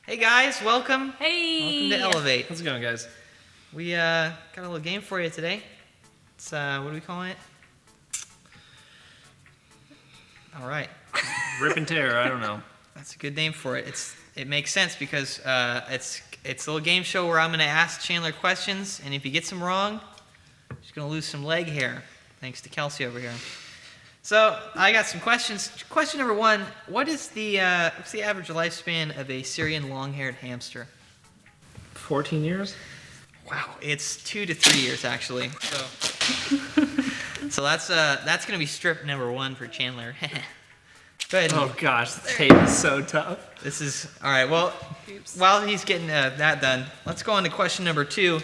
Hey guys, welcome. Hey! Welcome to Elevate. How's it going, guys? We got a little game for you today. It's what are we calling it? All right. Rip and tear, I don't know. That's a good name for it. It makes sense because it's a little game show where I'm going to ask Chandler questions, and if he gets them wrong, he's going to lose some leg hair, thanks to Kelsey over here. So I got some questions. Question number one: what's the average lifespan of a Syrian long-haired hamster? 14 years? Wow, it's 2 to 3 years actually. So that's going to be strip number one for Chandler. Go ahead. Oh gosh, this tape is so tough. This is all right. Well, while he's getting that done, let's go on to question number two.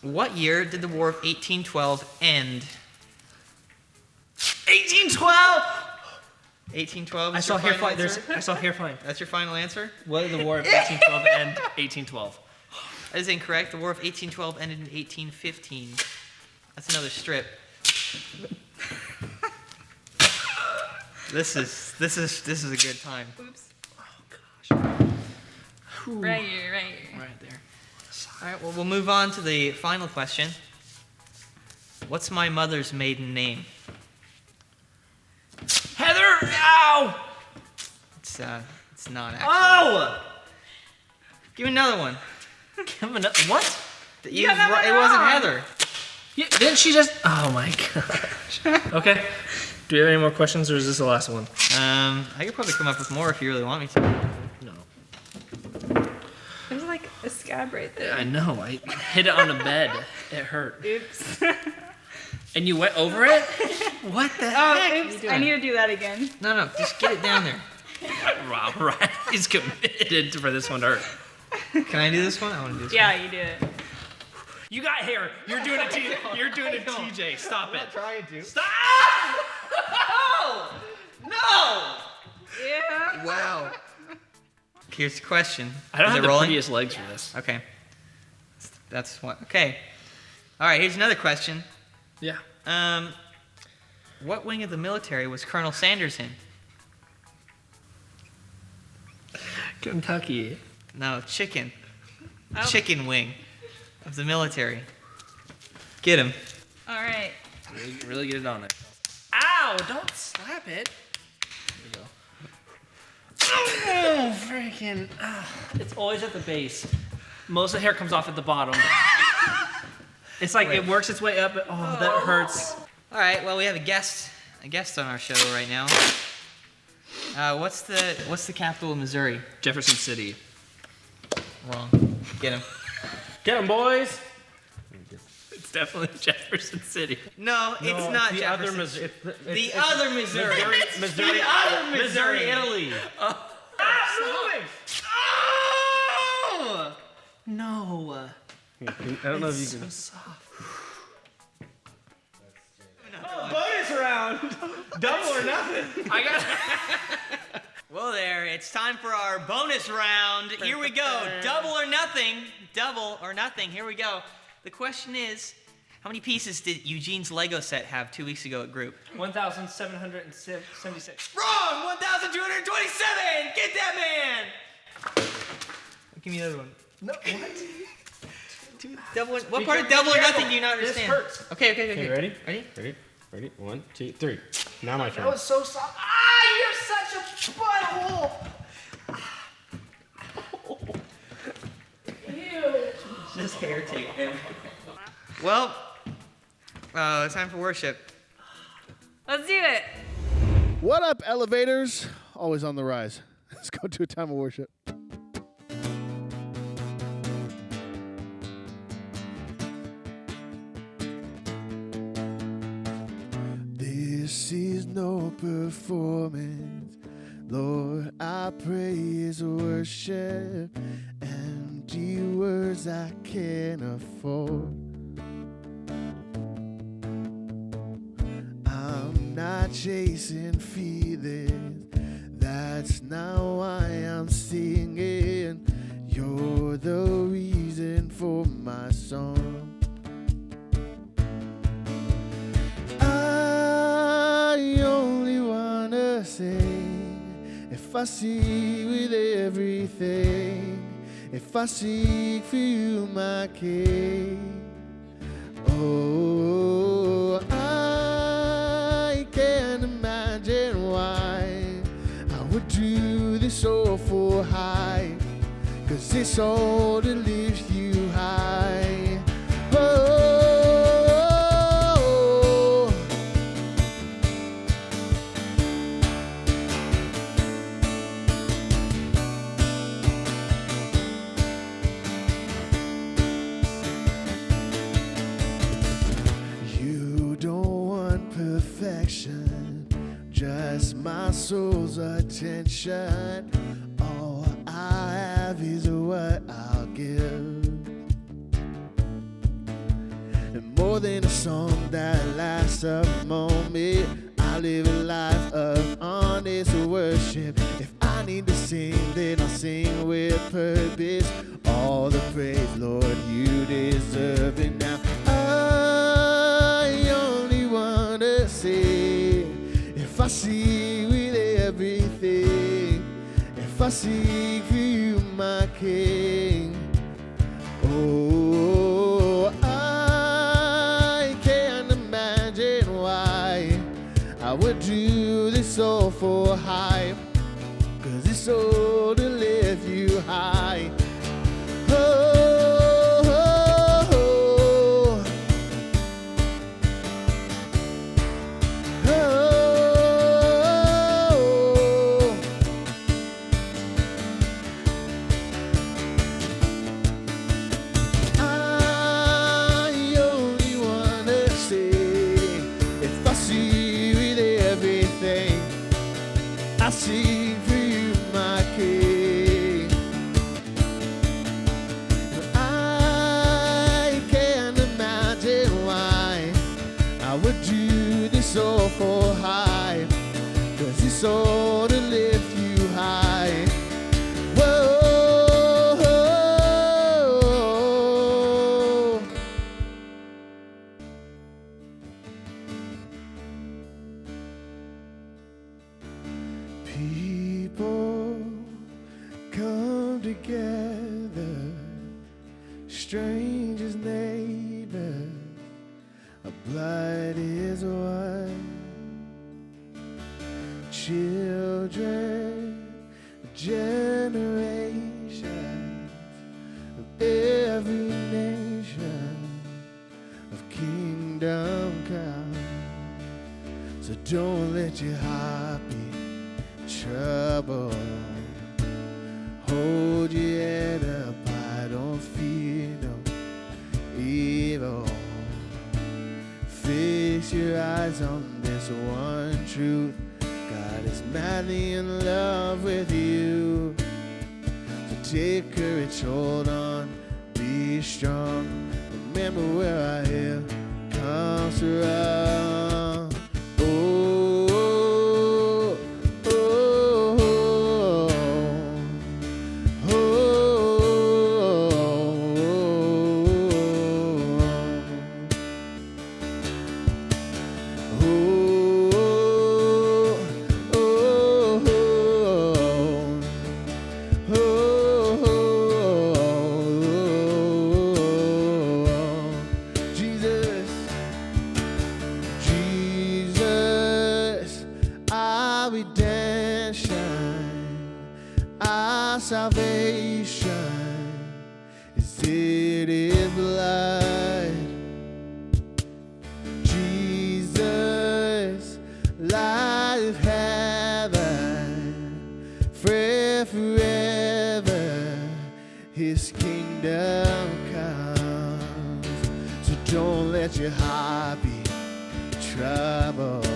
What year did the War of 1812 end? 1812! 1812. I saw hair flying. I saw hair flying. That's your final answer? What did the War of 1812 end? 1812. That is incorrect. The War of 1812 ended in 1815. That's another strip. This is a good time. Oops. Oh gosh. Right here. Right there. All right. Well, we'll move on to the final question. What's my mother's maiden name? Heather! Ow! It's not actually. Oh! Give me another one. Give him another. What? It wasn't Heather. Yeah, didn't she just? Oh my gosh. Okay. Do we have any more questions, or is this the last one? I could probably come up with more if you really want me to. No. There's like a scab right there. I know. I hit it on the bed. It hurt. Oops. And you went over it? What the heck? Oops. I need to do that again. No, just get it down there. Wow, right. He's committed for this one to hurt. Can I do this one? I want to do this Yeah, you do it. You got hair. You're doing a TJ. Stop it. trying to. Stop! No! Yeah. Wow. Here's the question. I don't Is have it the rolling? prettiest legs for this. Okay. That's what. Okay. All right, here's another question. Yeah. What wing of the military was Colonel Sanders in? Kentucky. No, chicken. Oh. Chicken wing of the military. Get him. All right. Really get it on it. Ow! Don't slap it. There you go. Oh, freaking. It's always at the base. Most of the hair comes off at the bottom. It's like it works its way up. But, oh, that hurts. All right. Well, we have a guest on our show right now. What's the capital of Missouri? Jefferson City. Wrong. Get him. Get 'em, boys. It's definitely Jefferson City. No, it's not the Jefferson. other Missouri. The other Missouri. Missouri, The other Missouri. Missouri, Italy. Moving. Oh! No. I don't know if you can. Soft. Bonus round! Double or nothing! I got. Well, there. It's time for our bonus round. Here we go. Double or nothing. Double or nothing. Here we go. The question is, how many pieces did Eugene's Lego set have 2 weeks ago at group? 1,776. Wrong! 1,227! Get that man! Give me the other one. No. What? Double. What part of double or nothing do you not understand? This hurts. Okay. Okay, ready? Ready? Ready? 1, 2, 3. Now my turn. That was so soft. Ah, you're such a butthole. Ew. This hair tape. Well, it's time for worship. Let's do it. What up, elevators? Always on the rise. Let's go to a time of worship. This is no performance. Lord, I praise worship. Empty words I can't afford. I'm not chasing feelings. That's not why I'm singing. You're the reason for my song. I only wanna say, if I see with every everything if I seek for you, my King. Oh, I can't imagine why I would do this all for high, 'cause it's all to lift you high. Oh, you don't want perfection, just my soul's attention. All I have is what I'll give, and more than a song that lasts a moment, I live a life of honest worship. If I need to sing, then I'll sing with purpose. All the praise, Lord, you deserve it now. I only wanna sing if I see with everything, if I seek for you, my King. Oh, I can't imagine why I would do this all for high, 'cause it's all to lift you high. Oh, oh, oh. I only wanna sing if I see with everything I see for you, my King. I can't imagine why I would do this all for high, 'cause it's all to lift you high. Whoa. People come together, strangers, neighbors, our blood is one. Children, generations of every nation, of kingdom come. So don't let your heart be troubled. Hold your head up high, don't fear no evil. Fix your eyes on this one truth: God is madly in love with you. So take courage, hold on, be strong. Remember where our help comes from. Oh, oh, oh, oh, Jesus, Jesus, our redemption, our salvation is in His blood. Jesus, light of heaven, friend forever, His kingdom comes. So don't let your heart be troubled.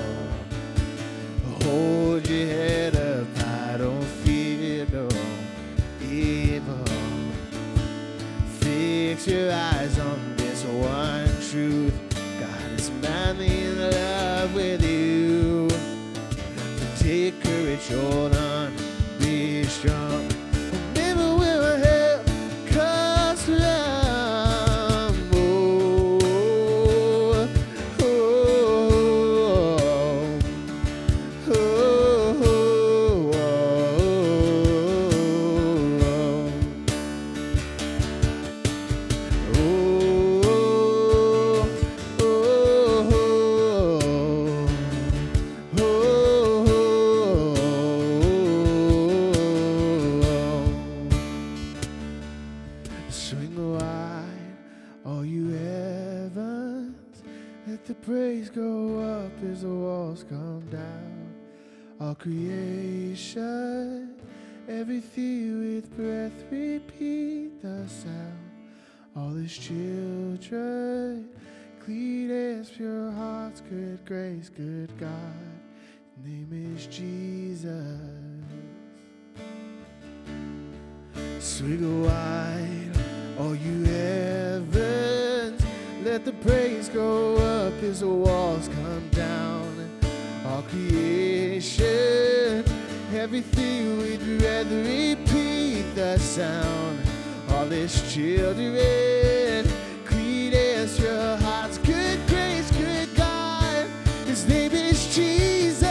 Hold your head up high, don't fear no evil. Fix your eyes on this one truth: God is madly in love with you. So take courage, hold on, be strong. Remember where our help comes from. Oh, oh, oh, oh, oh, oh. praise go up as the walls come down. All creation, everything with breath, repeat the sound. All His children, clean hands, pure hearts, good grace, good God. His name is Jesus. Swing wide, all you heavens, let the praise go up as the walls come down. All creation, everything with breath, repeat the sound. All His children, clean hands, pure hearts, good grace, good God. His name is Jesus.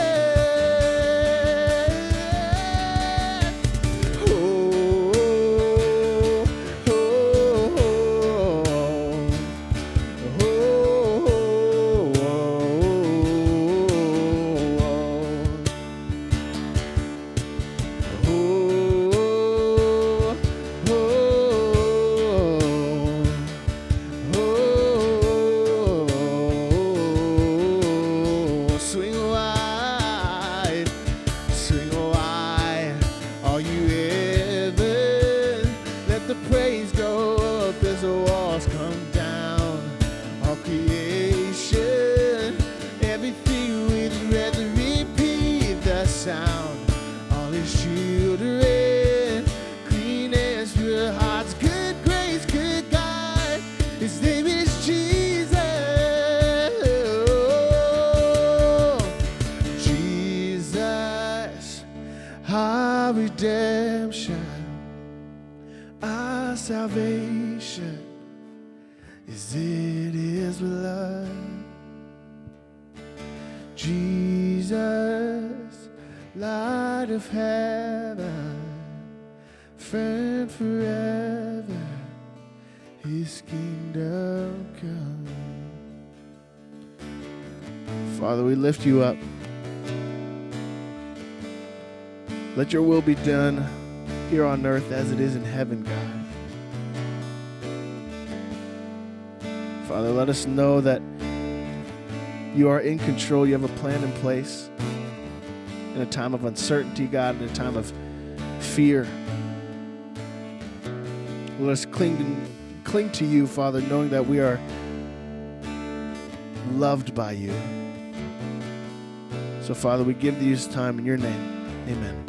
Salvation is in His blood. Jesus, light of heaven, friend forever, His kingdom come. Father, we lift you up. Let your will be done here on earth as it is in heaven, God. Father, let us know that you are in control. You have a plan in place in a time of uncertainty, God, in a time of fear. Let us cling to you, Father, knowing that we are loved by you. So, Father, we give you this time in your name. Amen.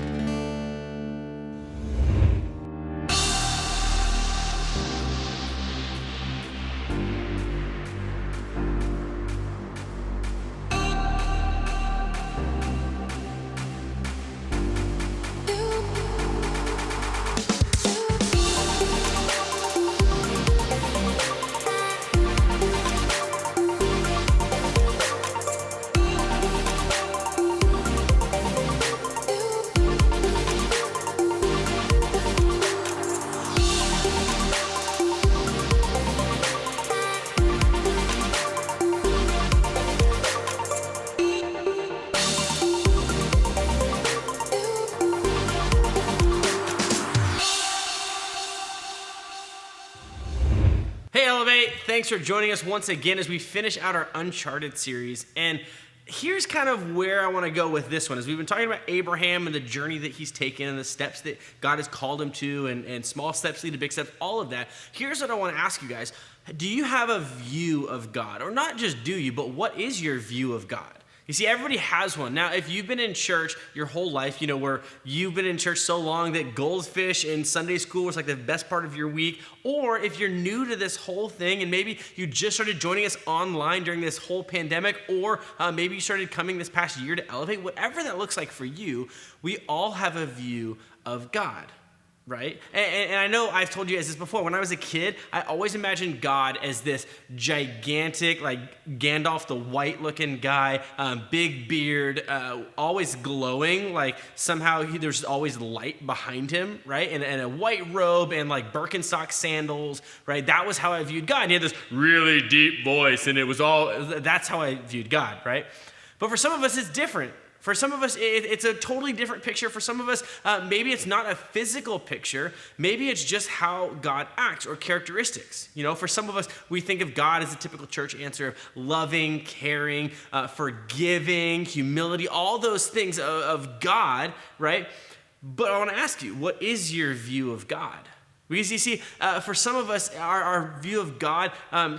Thanks for joining us once again as we finish out our Uncharted series. And here's kind of where I want to go with this one. As we've been talking about Abraham and the journey that he's taken and the steps that God has called him to, and small steps lead to big steps, all of that. Here's what I want to ask you guys. Do you have a view of God? Or not just do you, but what is your view of God? You see, everybody has one. Now, if you've been in church your whole life, where you've been in church so long that goldfish in Sunday school was like the best part of your week, or if you're new to this whole thing and maybe you just started joining us online during this whole pandemic, or maybe you started coming this past year to Elevate, whatever that looks like for you, we all have a view of God. Right? And I know I've told you guys this before. When I was a kid, I always imagined God as this gigantic, like Gandalf the White-looking guy, big beard, always glowing, like somehow there's always light behind him, right? And a white robe and like Birkenstock sandals, right? That was how I viewed God. And he had this really deep voice, and that's how I viewed God, right? But for some of us, it's different. For some of us, it's a totally different picture. For some of us, maybe it's not a physical picture. Maybe it's just how God acts or characteristics. For some of us, we think of God as a typical church answer of loving, caring, forgiving, humility, all those things of God, right? But I want to ask you, what is your view of God? Because you see, for some of us, our view of God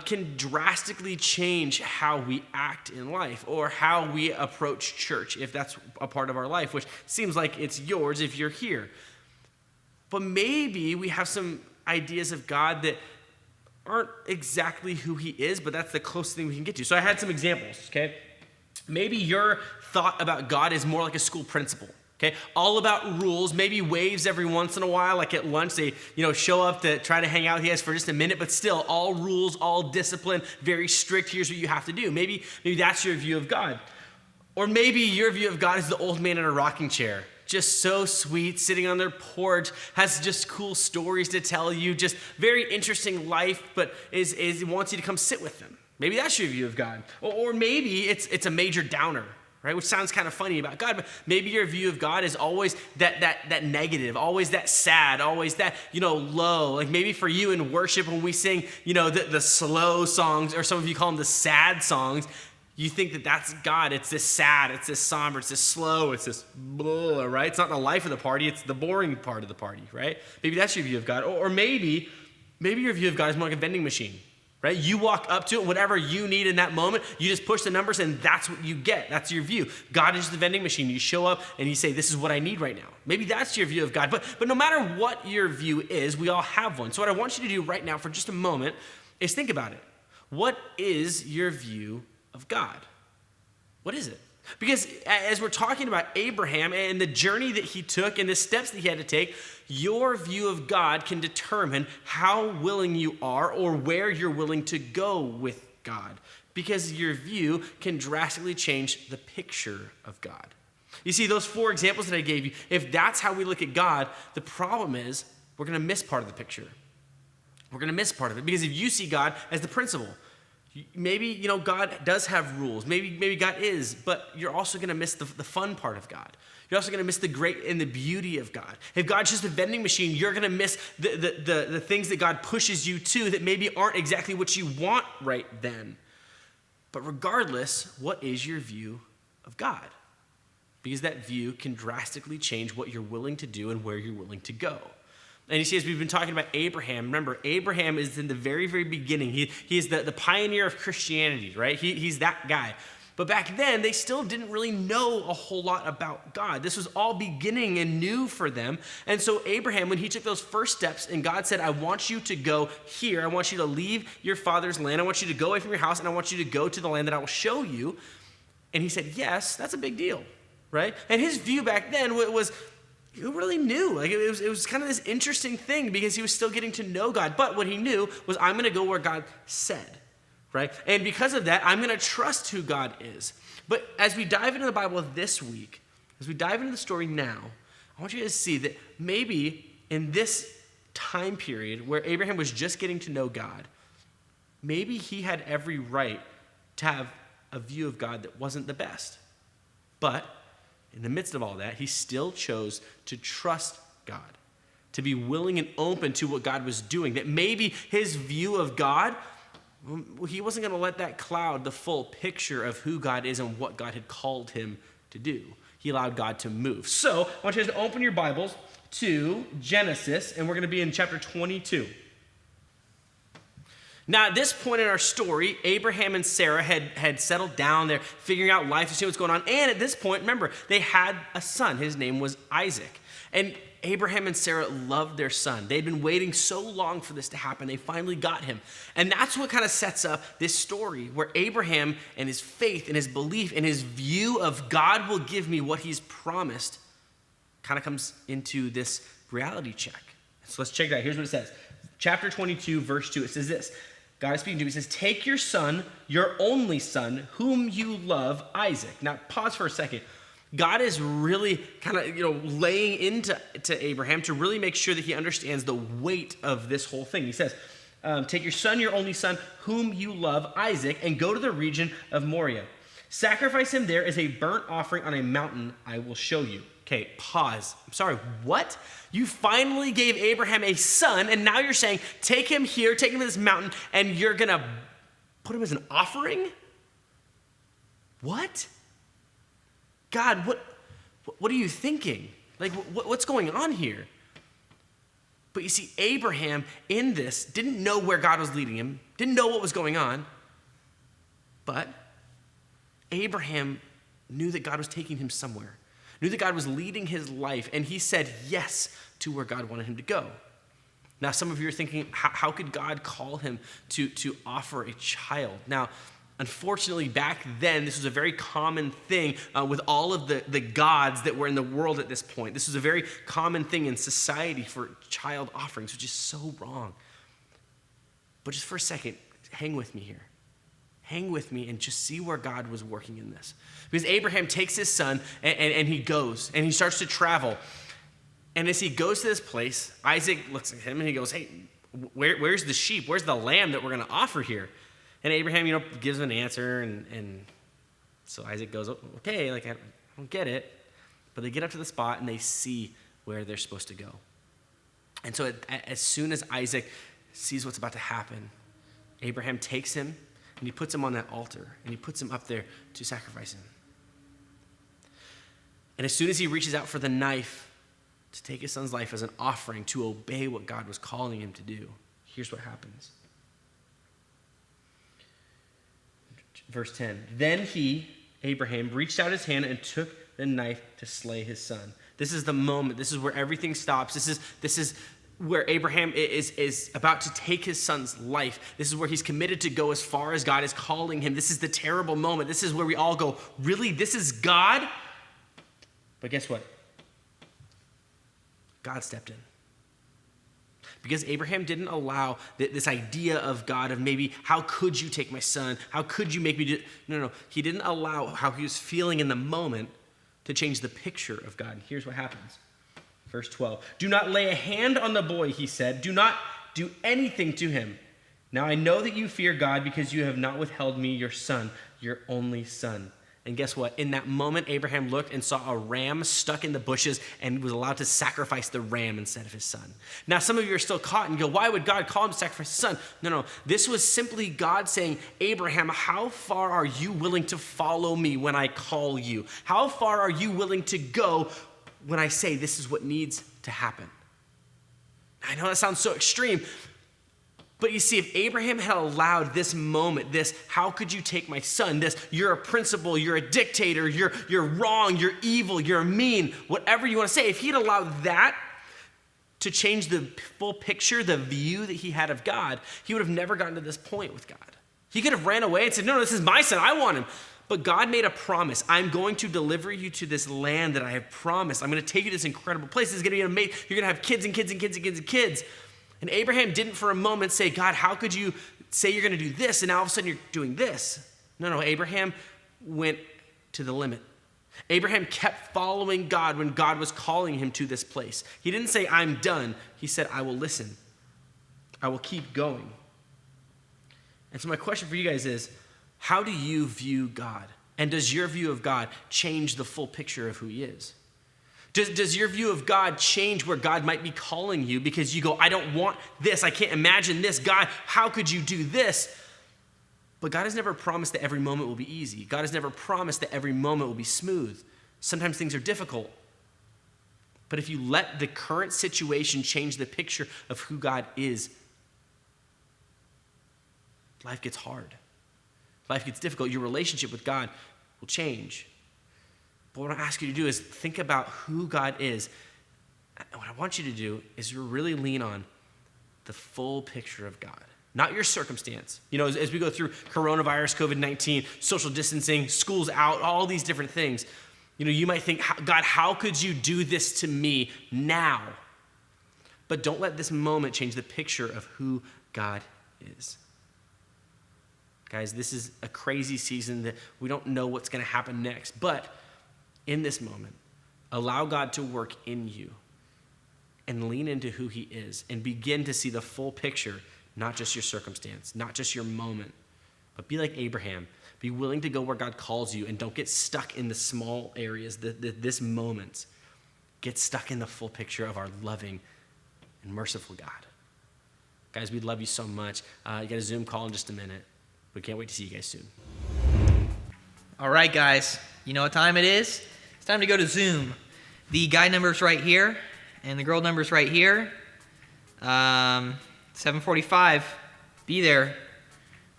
can drastically change how we act in life or how we approach church, if that's a part of our life, which seems like it's yours if you're here. But maybe we have some ideas of God that aren't exactly who he is, but that's the closest thing we can get to. So I had some examples, okay? Maybe your thought about God is more like a school principal. Okay, all about rules, maybe waves every once in a while, like at lunch, they, show up to try to hang out with you guys for just a minute, but still all rules, all discipline, very strict, here's what you have to do. Maybe that's your view of God. Or maybe your view of God is the old man in a rocking chair, just so sweet, sitting on their porch, has just cool stories to tell you, just very interesting life, but wants you to come sit with them. Maybe that's your view of God. Or maybe it's a major downer. Right, which sounds kind of funny about God, but maybe your view of God is always that negative, always that sad, always that, low. Like maybe for you in worship when we sing, the slow songs, or some of you call them the sad songs, you think that that's God. It's this sad, it's this somber, it's this slow, it's this blah, right? It's not the life of the party, it's the boring part of the party, right? Maybe that's your view of God. Or maybe your view of God is more like a vending machine. Right? You walk up to it, whatever you need in that moment, you just push the numbers and that's what you get. That's your view. God is the vending machine. You show up and you say, this is what I need right now. Maybe that's your view of God. But no matter what your view is, we all have one. So what I want you to do right now for just a moment is think about it. What is your view of God? What is it? Because as we're talking about Abraham and the journey that he took and the steps that he had to take, your view of God can determine how willing you are or where you're willing to go with God. Because your view can drastically change the picture of God. You see, those 4 examples that I gave you, if that's how we look at God, the problem is we're going to miss part of the picture. We're going to miss part of it. Because if you see God as the principal, maybe, God does have rules. Maybe God is, but you're also going to miss the fun part of God. You're also going to miss the great and the beauty of God. If God's just a vending machine, you're going to miss the things that God pushes you to that maybe aren't exactly what you want right then. But regardless, what is your view of God? Because that view can drastically change what you're willing to do and where you're willing to go. And you see, as we've been talking about Abraham, remember, Abraham is in the very, very beginning. He is the pioneer of Christianity, right? He's that guy. But back then, they still didn't really know a whole lot about God. This was all beginning and new for them. And so Abraham, when he took those first steps, and God said, I want you to go here. I want you to leave your father's land. I want you to go away from your house, and I want you to go to the land that I will show you. And he said, yes, that's a big deal, right? And his view back then was, who really knew? Like it was kind of this interesting thing because he was still getting to know God. But what he knew was, I'm going to go where God said, right? And because of that, I'm going to trust who God is. But as we dive into the Bible this week, as we dive into the story now, I want you to see that maybe in this time period where Abraham was just getting to know God, maybe he had every right to have a view of God that wasn't the best. But in the midst of all that, he still chose to trust God, to be willing and open to what God was doing. That maybe his view of God, he wasn't going to let that cloud the full picture of who God is and what God had called him to do. He allowed God to move. So I want you guys to open your Bibles to Genesis, and we're going to be in chapter 22. Now, at this point in our story, Abraham and Sarah had settled down. They're figuring out life to see what's going on. And at this point, remember, they had a son. His name was Isaac. And Abraham and Sarah loved their son. They'd been waiting so long for this to happen. They finally got him. And that's what kind of sets up this story where Abraham and his faith and his belief and his view of God will give me what he's promised kind of comes into this reality check. So let's check it out. Here's what it says. Chapter 22, verse 2. It says this. God is speaking to him. He says, take your son, your only son, whom you love, Isaac. Now, pause for a second. God is really kind of, laying into Abraham to really make sure that he understands the weight of this whole thing. He says, take your son, your only son, whom you love, Isaac, and go to the region of Moriah. Sacrifice him there as a burnt offering on a mountain I will show you. Okay, pause. I'm sorry, what? You finally gave Abraham a son, and now you're saying, take him here, take him to this mountain, and you're going to put him as an offering? What? God, what are you thinking? Like, what's going on here? But you see, Abraham in this didn't know where God was leading him, didn't know what was going on, but Abraham knew that God was taking him somewhere, knew that God was leading his life, and he said yes to where God wanted him to go. Now, some of you are thinking, how could God call him to offer a child? Now, unfortunately, back then, this was a very common thing with all of the gods that were in the world at this point. This was a very common thing in society for child offerings, which is so wrong. But just for a second, hang with me here. Hang with me and just see where God was working in this. Because Abraham takes his son and he goes and he starts to travel. And as he goes to this place, Isaac looks at him and he goes, hey, where's the sheep? Where's the lamb that we're going to offer here? And Abraham, gives him an answer. And so Isaac goes, okay, I don't get it. But they get up to the spot and they see where they're supposed to go. And so as soon as Isaac sees what's about to happen, Abraham takes him and he puts him on that altar and he puts him up there to sacrifice him. And as soon as he reaches out for the knife to take his son's life as an offering to obey what God was calling him to do, here's what happens. Verse 10, then he, Abraham, reached out his hand and took the knife to slay his son. This is the moment. This is where everything stops. This is where Abraham is about to take his son's life. This is where he's committed to go as far as God is calling him. This is the terrible moment. This is where we all go, really? This is God? But guess what? God stepped in. Because Abraham didn't allow this idea of God of maybe, how could you take my son? How could you make me do? No. He didn't allow how he was feeling in the moment to change the picture of God. Here's what happens. Verse 12, do not lay a hand on the boy, he said. Do not do anything to him. Now I know that you fear God because you have not withheld me, your son, your only son. And guess what? In that moment, Abraham looked and saw a ram stuck in the bushes and was allowed to sacrifice the ram instead of his son. Now, some of you are still caught and go, why would God call him to sacrifice his son? No. This was simply God saying, Abraham, how far are you willing to follow me when I call you? How far are you willing to go when I say this is what needs to happen? I know that sounds so extreme, but you see, if Abraham had allowed this moment, this, how could you take my son? This, you're a principal, you're a dictator, you're wrong, you're evil, you're mean, whatever you want to say. If he had allowed that to change the full picture, the view that he had of God, he would have never gotten to this point with God. He could have ran away and said, no, this is my son, I want him. But God made a promise. I'm going to deliver you to this land that I have promised. I'm going to take you to this incredible place. It's going to be amazing. You're going to have kids and kids and kids and kids and kids. And Abraham didn't for a moment say, God, how could you say you're going to do this and now all of a sudden you're doing this? No. Abraham went to the limit. Abraham kept following God when God was calling him to this place. He didn't say, I'm done. He said, I will listen. I will keep going. And so my question for you guys is, how do you view God? And does your view of God change the full picture of who he is? Does your view of God change where God might be calling you because you go, I don't want this. I can't imagine this. God, how could you do this? But God has never promised that every moment will be easy. God has never promised that every moment will be smooth. Sometimes things are difficult. But if you let the current situation change the picture of who God is, life gets hard. Life gets difficult. Your relationship with God will change. But what I ask you to do is think about who God is. And what I want you to do is really lean on the full picture of God, not your circumstance. As we go through coronavirus, COVID-19, social distancing, schools out, all these different things, you might think, God, how could you do this to me now? But don't let this moment change the picture of who God is. Guys, this is a crazy season that we don't know what's going to happen next. But in this moment, allow God to work in you and lean into who he is and begin to see the full picture, not just your circumstance, not just your moment, but be like Abraham. Be willing to go where God calls you, and don't get stuck in the small areas, this moment. Get stuck in the full picture of our loving and merciful God. Guys, we love you so much. You got a Zoom call in just a minute. We can't wait to see you guys soon. All right, guys. You know what time it is? It's time to go to Zoom. The guy number's right here, and the girl number's right here. 7:45. Be there,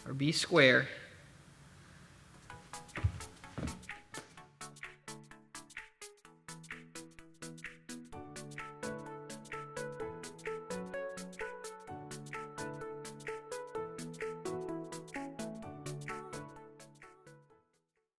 or be square.